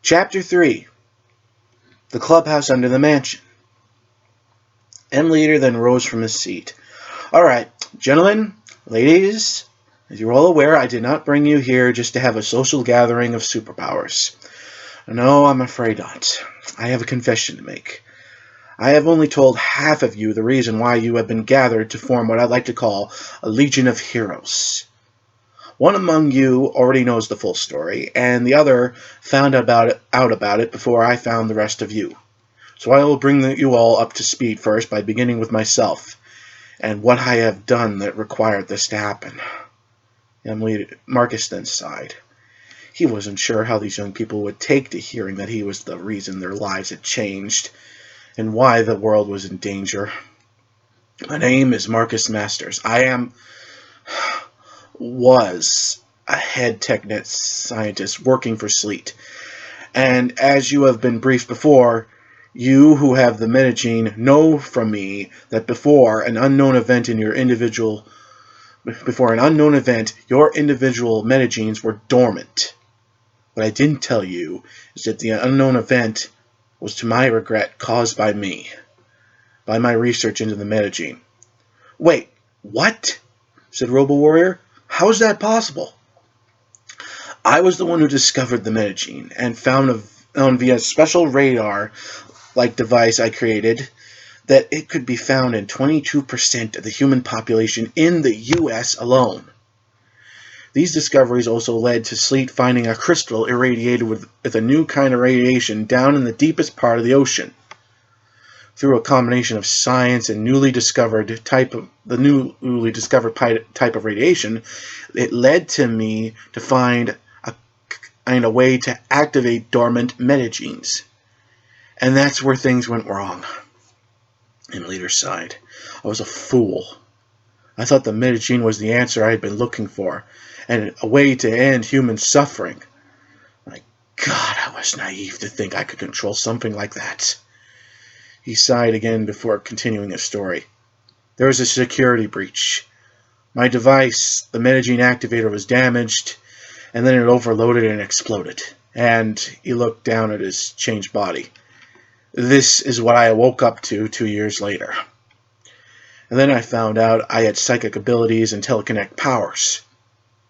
Chapter 3. The Clubhouse Under the Mansion. M. Leader then rose from his seat. Alright, gentlemen, ladies, as you're all aware, I did not bring you here just to have a social gathering of superpowers. No, I'm afraid not. I have a confession to make. I have only told half of you the reason why you have been gathered to form what I'd like to call a Legion of Heroes. One among you already knows the full story, and the other found out about it before I found the rest of you. So I will bring you all up to speed first by beginning with myself, and what I have done that required this to happen. Marcus then sighed. He wasn't sure how these young people would take to hearing that he was the reason their lives had changed, and why the world was in danger. My name is Marcus Masters. Was a head technet scientist working for Sleet. And as you have been briefed before, you who have the metagene know from me that before an unknown event, your individual metagenes were dormant. What I didn't tell you is that the unknown event was, to my regret, caused by me, by my research into the metagene. Wait, what? Said Robo-Warrior. How is that possible? I was the one who discovered the metagene and found via a special radar-like device I created that it could be found in 22% of the human population in the U.S. alone. These discoveries also led to Sleet finding a crystal irradiated with a new kind of radiation down in the deepest part of the ocean. Through a combination of science and newly discovered type of radiation, it led to me to find a way to activate dormant metagenes. And that's where things went wrong. And Leader sighed. I was a fool. I thought the metagene was the answer I had been looking for, and a way to end human suffering. My God, I was naive to think I could control something like that. He sighed again before continuing his story. There was a security breach. My device, the metagene activator, was damaged, and then it overloaded and exploded. And he looked down at his changed body. This is what I woke up to 2 years later. And then I found out I had psychic abilities and telekinetic powers.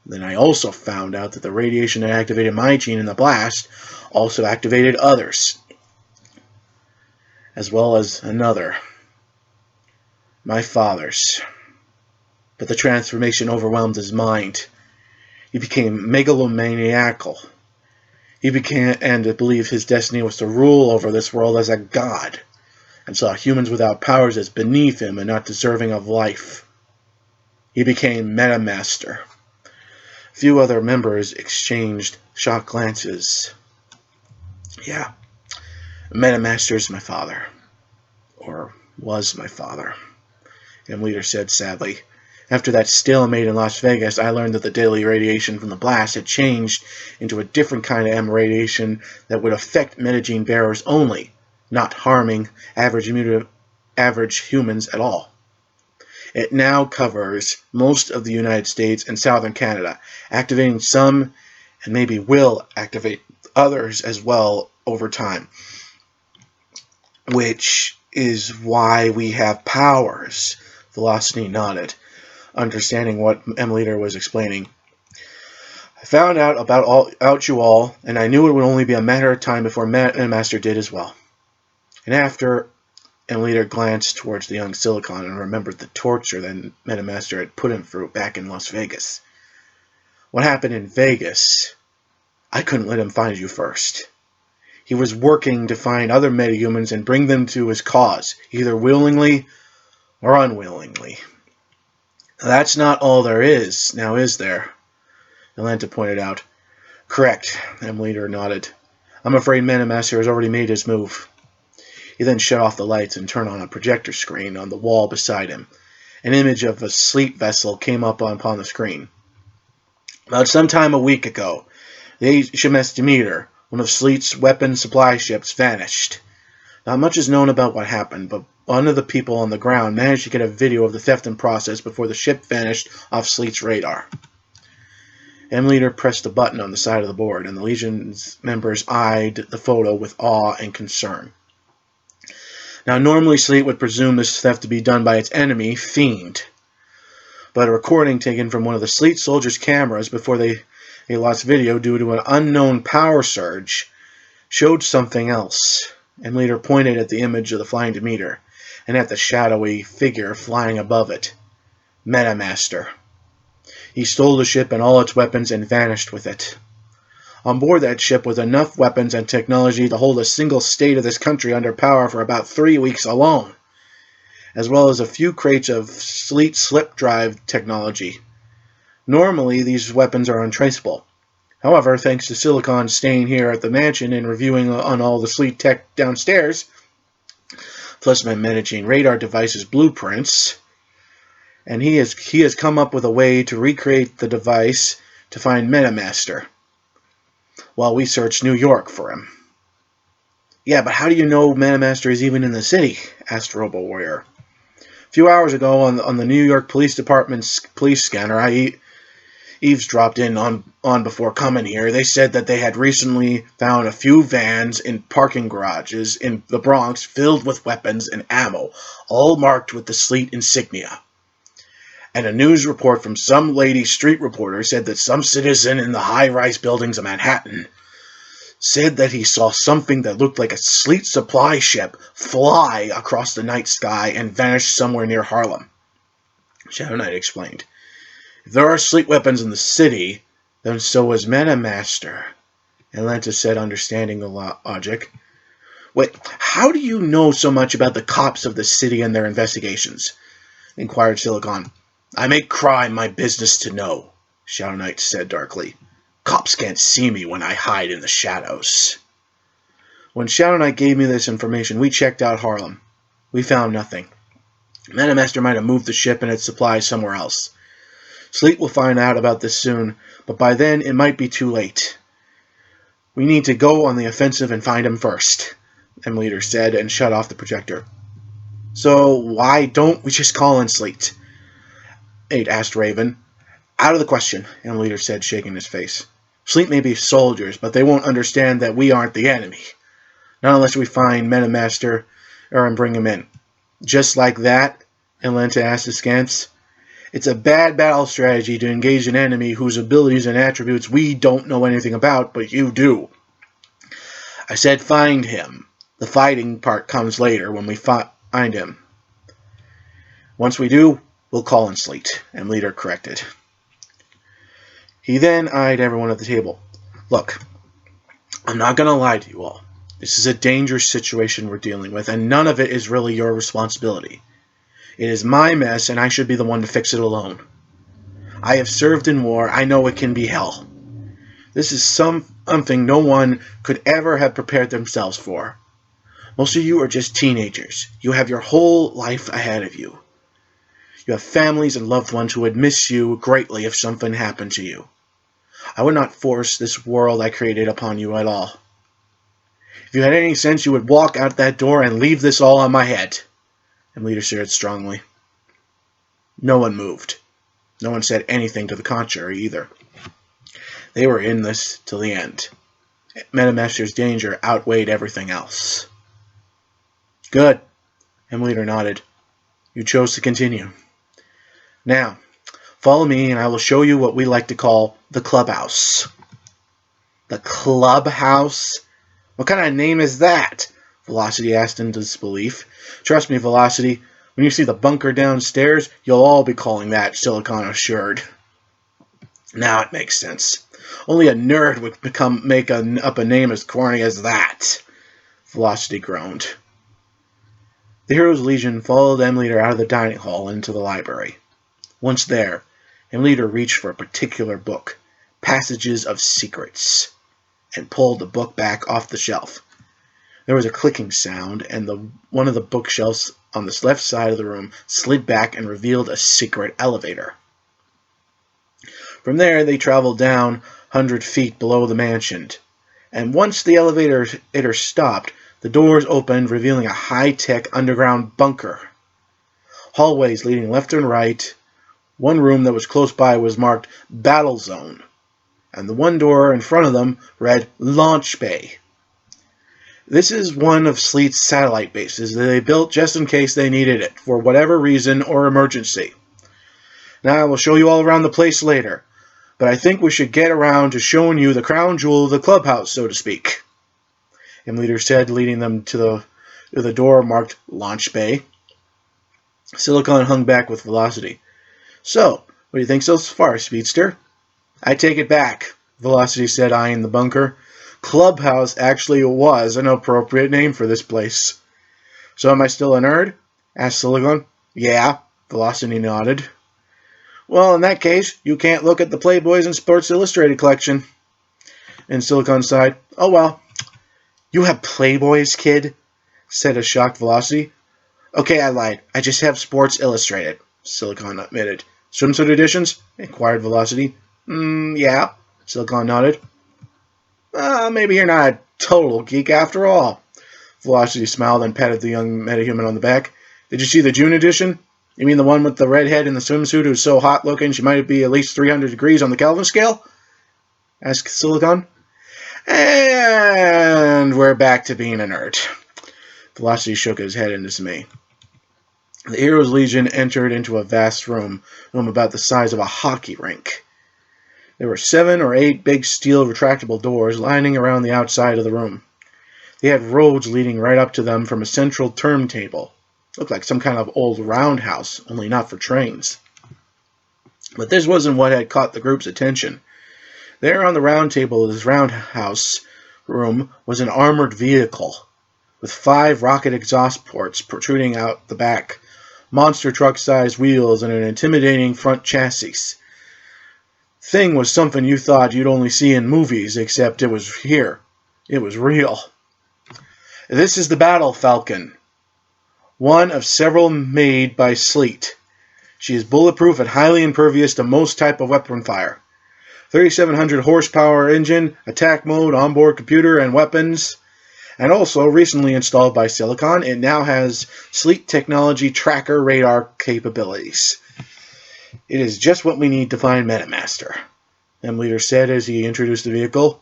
Then I also found out that the radiation that activated my gene in the blast also activated others, as well as another, my father's. But the transformation overwhelmed his mind. He became megalomaniacal. He began to believe his destiny was to rule over this world as a god, and saw humans without powers as beneath him and not deserving of life. He became Metamaster. Few other members exchanged shocked glances. Yeah, Metamaster is my father. Or was my father. And Leader said sadly. After that stalemate in Las Vegas, I learned that the daily radiation from the blast had changed into a different kind of M radiation that would affect metagene bearers only, not harming average humans at all. It now covers most of the United States and southern Canada, activating some and maybe will activate others as well over time, which is why we have powers. Velocity nodded, understanding what M. Leader was explaining. I found out about you all, and I knew it would only be a matter of time before Master did as well. And after M. Leader glanced towards the young Silicon and remembered the torture that Metamaster had put him through back in Las Vegas. What happened in Vegas, I couldn't let him find you first. He was working to find other metahumans and bring them to his cause, either willingly or unwillingly. That's not all there is, now is there? Atlanta pointed out. Correct, M. Leader nodded. I'm afraid Metamaster has already made his move. He then shut off the lights and turned on a projector screen on the wall beside him. An image of a Sleet vessel came up upon the screen. About some time a week ago, the HMS Demeter, one of Sleet's weapon supply ships, vanished. Not much is known about what happened, but one of the people on the ground managed to get a video of the theft in process before the ship vanished off Sleet's radar. M Leader pressed a button on the side of the board, and the Legion's members eyed the photo with awe and concern. Now, normally Sleet would presume this theft to be done by its enemy, Fiend. But a recording taken from one of the Sleet soldiers' cameras before they lost video due to an unknown power surge showed something else. M Leader pointed at the image of the flying Demeter and at the shadowy figure flying above it. Metamaster. He stole the ship and all its weapons and vanished with it. On board that ship was enough weapons and technology to hold a single state of this country under power for about 3 weeks alone, as well as a few crates of Sleet slip drive technology. Normally, these weapons are untraceable. However, thanks to Silicon staying here at the mansion and reviewing on all the Sleet tech downstairs, plus my managing radar device's blueprints, and he has come up with a way to recreate the device to find Metamaster, while we search New York for him. Yeah, but how do you know Metamaster is even in the city? Asked Robo Warrior. A few hours ago on the New York Police Department's police scanner, I eavesdropped in on before coming here. They said that they had recently found a few vans in parking garages in the Bronx filled with weapons and ammo, all marked with the Sleet insignia. And a news report from some lady street reporter said that some citizen in the high-rise buildings of Manhattan said that he saw something that looked like a Sleet supply ship fly across the night sky and vanish somewhere near Harlem. Shadow Knight explained. If there are Sleet weapons in the city, then so is Metamaster. Atlanta said, understanding the logic. Wait, how do you know so much about the cops of the city and their investigations? Inquired Silicon. I make crime my business to know, Shadow Knight said darkly. Cops can't see me when I hide in the shadows. When Shadow Knight gave me this information, we checked out Harlem. We found nothing. Metamaster might have moved the ship and its supplies somewhere else. Sleet will find out about this soon, but by then it might be too late. We need to go on the offensive and find him first, M Leader said and shut off the projector. So why don't we just call in Sleet? Asked Raven. Out of the question, M Leader said, shaking his face. Sleet may be soldiers, but they won't understand that we aren't the enemy. Not unless we find Metamaster and bring him in. Just like that? Atlanta asked askance. It's a bad battle strategy to engage an enemy whose abilities and attributes we don't know anything about, but you do. I said find him. The fighting part comes later when we find him. Once we do, we'll call in Sleet, M Leader corrected. He then eyed everyone at the table. Look, I'm not going to lie to you all. This is a dangerous situation we're dealing with, and none of it is really your responsibility. It is my mess, and I should be the one to fix it alone. I have served in war. I know it can be hell. This is something no one could ever have prepared themselves for. Most of you are just teenagers. You have your whole life ahead of you. You have families and loved ones who would miss you greatly if something happened to you. I would not force this world I created upon you at all. If you had any sense, you would walk out that door and leave this all on my head. And Leader said strongly. No one moved. No one said anything to the contrary either. They were in this till the end. Metamaster's danger outweighed everything else. Good. M Leader nodded. You chose to continue. Now, follow me and I will show you what we like to call the Clubhouse. The Clubhouse? What kind of name is that? Velocity asked in disbelief. Trust me, Velocity, when you see the bunker downstairs, you'll all be calling that, Silicon assured. Now it makes sense. Only a nerd would make up a name as corny as that. Velocity groaned. The Heroes Legion followed M Leader out of the dining hall into the library. Once there, M Leader reached for a particular book, Passages of Secrets, and pulled the book back off the shelf. There was a clicking sound, and one of the bookshelves on the left side of the room slid back and revealed a secret elevator. From there, they traveled down 100 feet below the mansion, and once the elevator stopped, the doors opened, revealing a high-tech underground bunker. Hallways leading left and right. One room that was close by was marked Battle Zone, and the one door in front of them read Launch Bay. This is one of Sleet's satellite bases that they built just in case they needed it, for whatever reason or emergency. Now I will show you all around the place later, but I think we should get around to showing you the crown jewel of the clubhouse, so to speak. M-Leader said, leading them to the door marked Launch Bay. Silicon hung back with Velocity. So, what do you think so far, Speedster? I take it back, Velocity said, eyeing the bunker. Clubhouse actually was an appropriate name for this place. So am I still a nerd? Asked Silicon. Yeah, Velocity nodded. Well, in that case, you can't look at the Playboys and Sports Illustrated collection. And Silicon sighed. Oh well. You have Playboys, kid? Said a shocked Velocity. Okay, I lied. I just have Sports Illustrated, Silicon admitted. Swimsuit editions? Inquired Velocity. Yeah, Silicon nodded. Maybe you're not a total geek after all. Velocity smiled and patted the young metahuman on the back. Did you see the June edition? You mean the one with the redhead in the swimsuit who's so hot looking she might be at least 300 degrees on the Kelvin scale? Asked Silicon. And we're back to being a nerd. Velocity shook his head in dismay. The Heroes Legion entered into a vast room about the size of a hockey rink. There were 7 or 8 big steel retractable doors lining around the outside of the room. They had roads leading right up to them from a central turntable. Looked like some kind of old roundhouse, only not for trains. But this wasn't what had caught the group's attention. There on the round table of this roundhouse room was an armored vehicle, with 5 rocket exhaust ports protruding out the back, monster truck-sized wheels, and an intimidating front chassis. Thing was something you thought you'd only see in movies, except it was here. It was real. This is the Battle Falcon, one of several made by Sleet. She is bulletproof and highly impervious to most type of weapon fire. 3,700 horsepower engine, attack mode, onboard computer, and weapons. And also, recently installed by Silicon, it now has Sleet technology tracker radar capabilities. It is just what we need to find Metamaster, M-Leader said as he introduced the vehicle.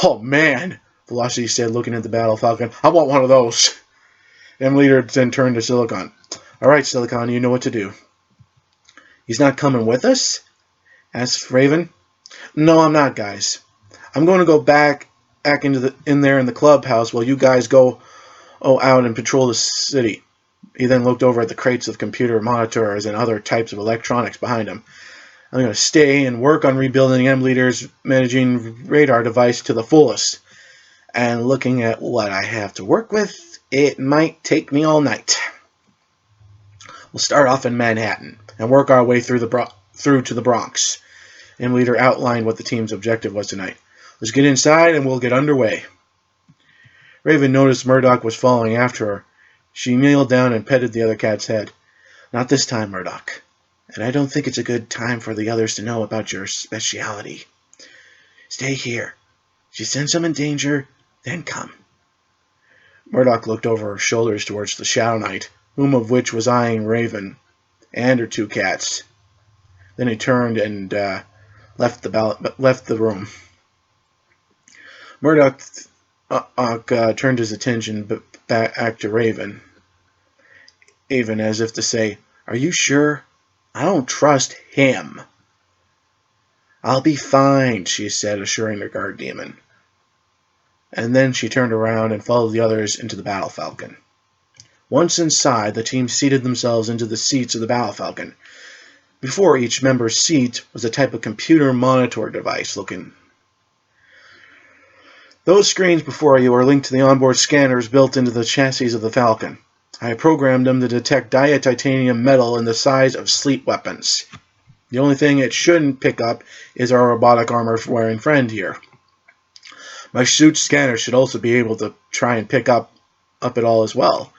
Oh man, Velocity said, looking at the Battle Falcon. I want one of those. M-Leader then turned to Silicon. All right, Silicon, you know what to do. He's not coming with us? Asked Raven. No, I'm not, guys. I'm going to go back in there in the clubhouse while you guys go out and patrol the city. He then looked over at the crates of computer monitors and other types of electronics behind him. I'm going to stay and work on rebuilding M-Leader's managing radar device to the fullest. And looking at what I have to work with, it might take me all night. We'll start off in Manhattan and work our way through to the Bronx. M-Leader outlined what the team's objective was tonight. Let's get inside and we'll get underway. Raven noticed Murdoch was following after her. She kneeled down and petted the other cat's head. Not this time, Murdoch. And I don't think it's a good time for the others to know about your speciality. Stay here. If you sense them in danger, then come. Murdoch looked over her shoulders towards the Shadow Knight, whom of which was eyeing Raven and her 2 cats. Then he turned and left the room. Murdoch turned his attention back to Raven, even as if to say, Are you sure? I don't trust him. I'll be fine, she said, assuring the guard demon. And then she turned around and followed the others into the Battle Falcon. Once inside, the team seated themselves into the seats of the Battle Falcon. Before each member's seat was a type of computer monitor device looking. Those screens before you are linked to the onboard scanners built into the chassis of the Falcon. I programmed them to detect titanium metal in the size of Sleet weapons. The only thing it shouldn't pick up is our robotic armor-wearing friend here. My suit scanner should also be able to try and pick up it all as well,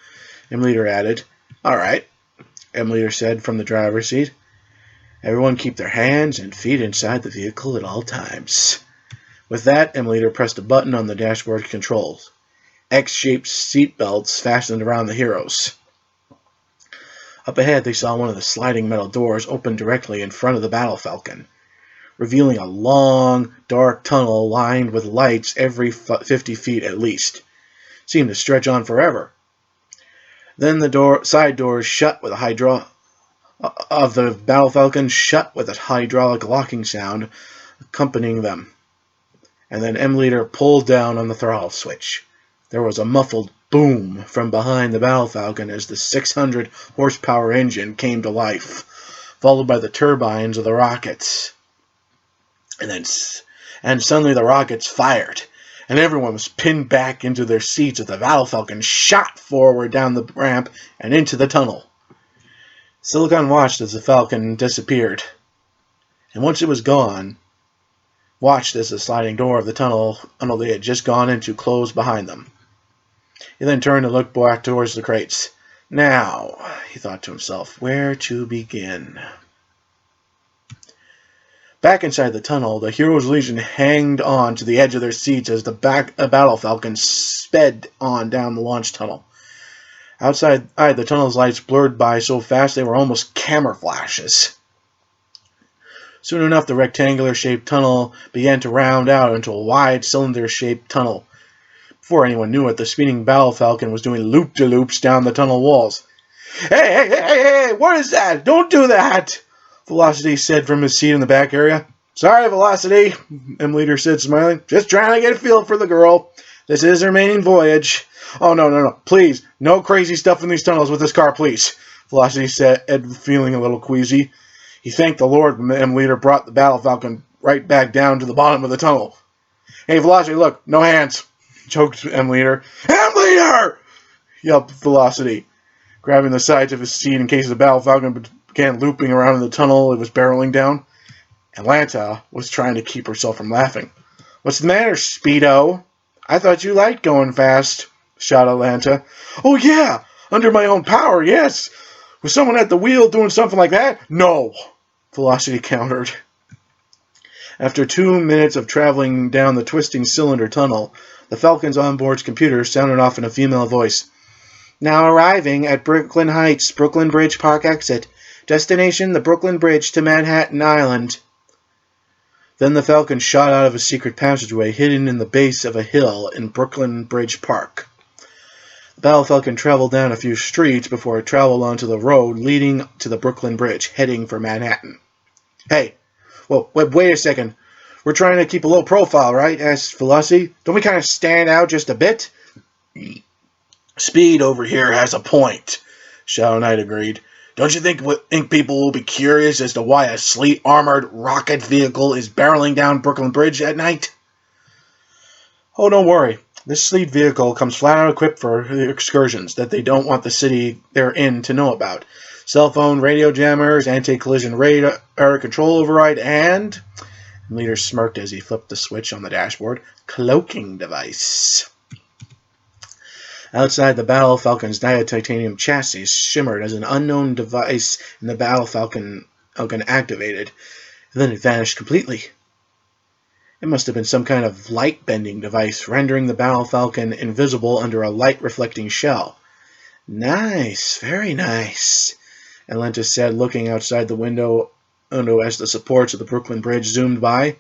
M-Leader added. All right, M-Leader said from the driver's seat. Everyone keep their hands and feet inside the vehicle at all times. With that, M-Leader pressed a button on the dashboard controls. X-shaped seat belts fastened around the heroes. Up ahead, they saw one of the sliding metal doors open directly in front of the Battle Falcon. revealing a long, dark tunnel lined with lights every 50 feet at least. It seemed to stretch on forever. Then the side doors shut with a of the Battle Falcon shut with a hydraulic locking sound accompanying them. And then M Leader pulled down on the throttle switch. There was a muffled boom from behind the Battle Falcon as the 600 horsepower engine came to life, followed by the turbines of the rockets. And suddenly the rockets fired, and everyone was pinned back into their seats as the Battle Falcon shot forward down the ramp and into the tunnel. Silicon watched as the Falcon disappeared, and once it was gone, watched as the sliding door of the tunnel they had just gone into closed behind them. He then turned and looked back towards the crates. Now, he thought to himself, where to begin? Back inside the tunnel, the Heroes Legion hanged on to the edge of their seats as the Battle Falcon sped on down the launch tunnel. Outside, the tunnel's lights blurred by so fast they were almost camera flashes. Soon enough, the rectangular-shaped tunnel began to round out into a wide, cylinder-shaped tunnel. Before anyone knew it, the speeding Battle Falcon was doing loop-de-loops down the tunnel walls. Hey, what is that? Don't do that! Velocity said from his seat in the back area. Sorry, Velocity, M Leader said, smiling. Just trying to get a feel for the girl. This is her maiden voyage. Oh, no. Please, no crazy stuff in these tunnels with this car, please, Velocity said, feeling a little queasy. He thanked the Lord when the M Leader brought the Battle Falcon right back down to the bottom of the tunnel. Hey, Velocity, look, no hands, choked M Leader. M Leader! Yelped Velocity, grabbing the sides of his seat in case the Battle Falcon began looping around in the tunnel it was barreling down. Atlanta was trying to keep herself from laughing. What's the matter, Speedo? I thought you liked going fast, shouted Atlanta. Oh, yeah, under my own power, yes. Was someone at the wheel doing something like that? No, Velocity countered. After 2 minutes of traveling down the twisting cylinder tunnel, the Falcon's onboard computer sounded off in a female voice. Now arriving at Brooklyn Heights, Brooklyn Bridge Park exit. Destination, the Brooklyn Bridge to Manhattan Island. Then the Falcon shot out of a secret passageway hidden in the base of a hill in Brooklyn Bridge Park. The Battle Falcon traveled down a few streets before it traveled onto the road leading to the Brooklyn Bridge, heading for Manhattan. Hey, well, wait a second. We're trying to keep a low profile, right? Asked Velocity. Don't we kind of stand out just a bit? Speed over here has a point, Shadow Knight agreed. Don't you think people will be curious as to why a sleet-armored rocket vehicle is barreling down Brooklyn Bridge at night? Oh, don't worry. This sleet vehicle comes flat out equipped for excursions that they don't want the city they're in to know about. Cell phone, radio jammers, anti-collision radar control override, and... The leader smirked as he flipped the switch on the dashboard. Cloaking device. Outside, the Battle Falcon's titanium chassis shimmered as an unknown device in the Battle Falcon activated. Then it vanished completely. It must have been some kind of light-bending device, rendering the Battle Falcon invisible under a light-reflecting shell. Nice, very nice, Atlanta said, looking outside the window as the supports of the Brooklyn Bridge zoomed by,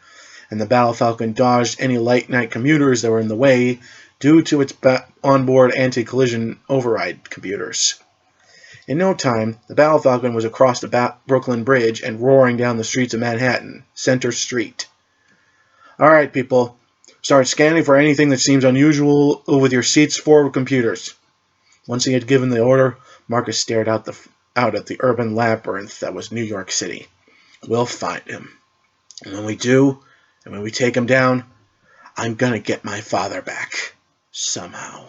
and the Battle Falcon dodged any late-night commuters that were in the way due to its onboard anti-collision override computers. In no time, the Battle Falcon was across the Brooklyn Bridge and roaring down the streets of Manhattan, Center Street. All right, people, start scanning for anything that seems unusual with your seat's forward computers. Once he had given the order, Marcus stared out at the urban labyrinth that was New York City. We'll find him. And when we do, and when we take him down, I'm gonna get my father back. Somehow.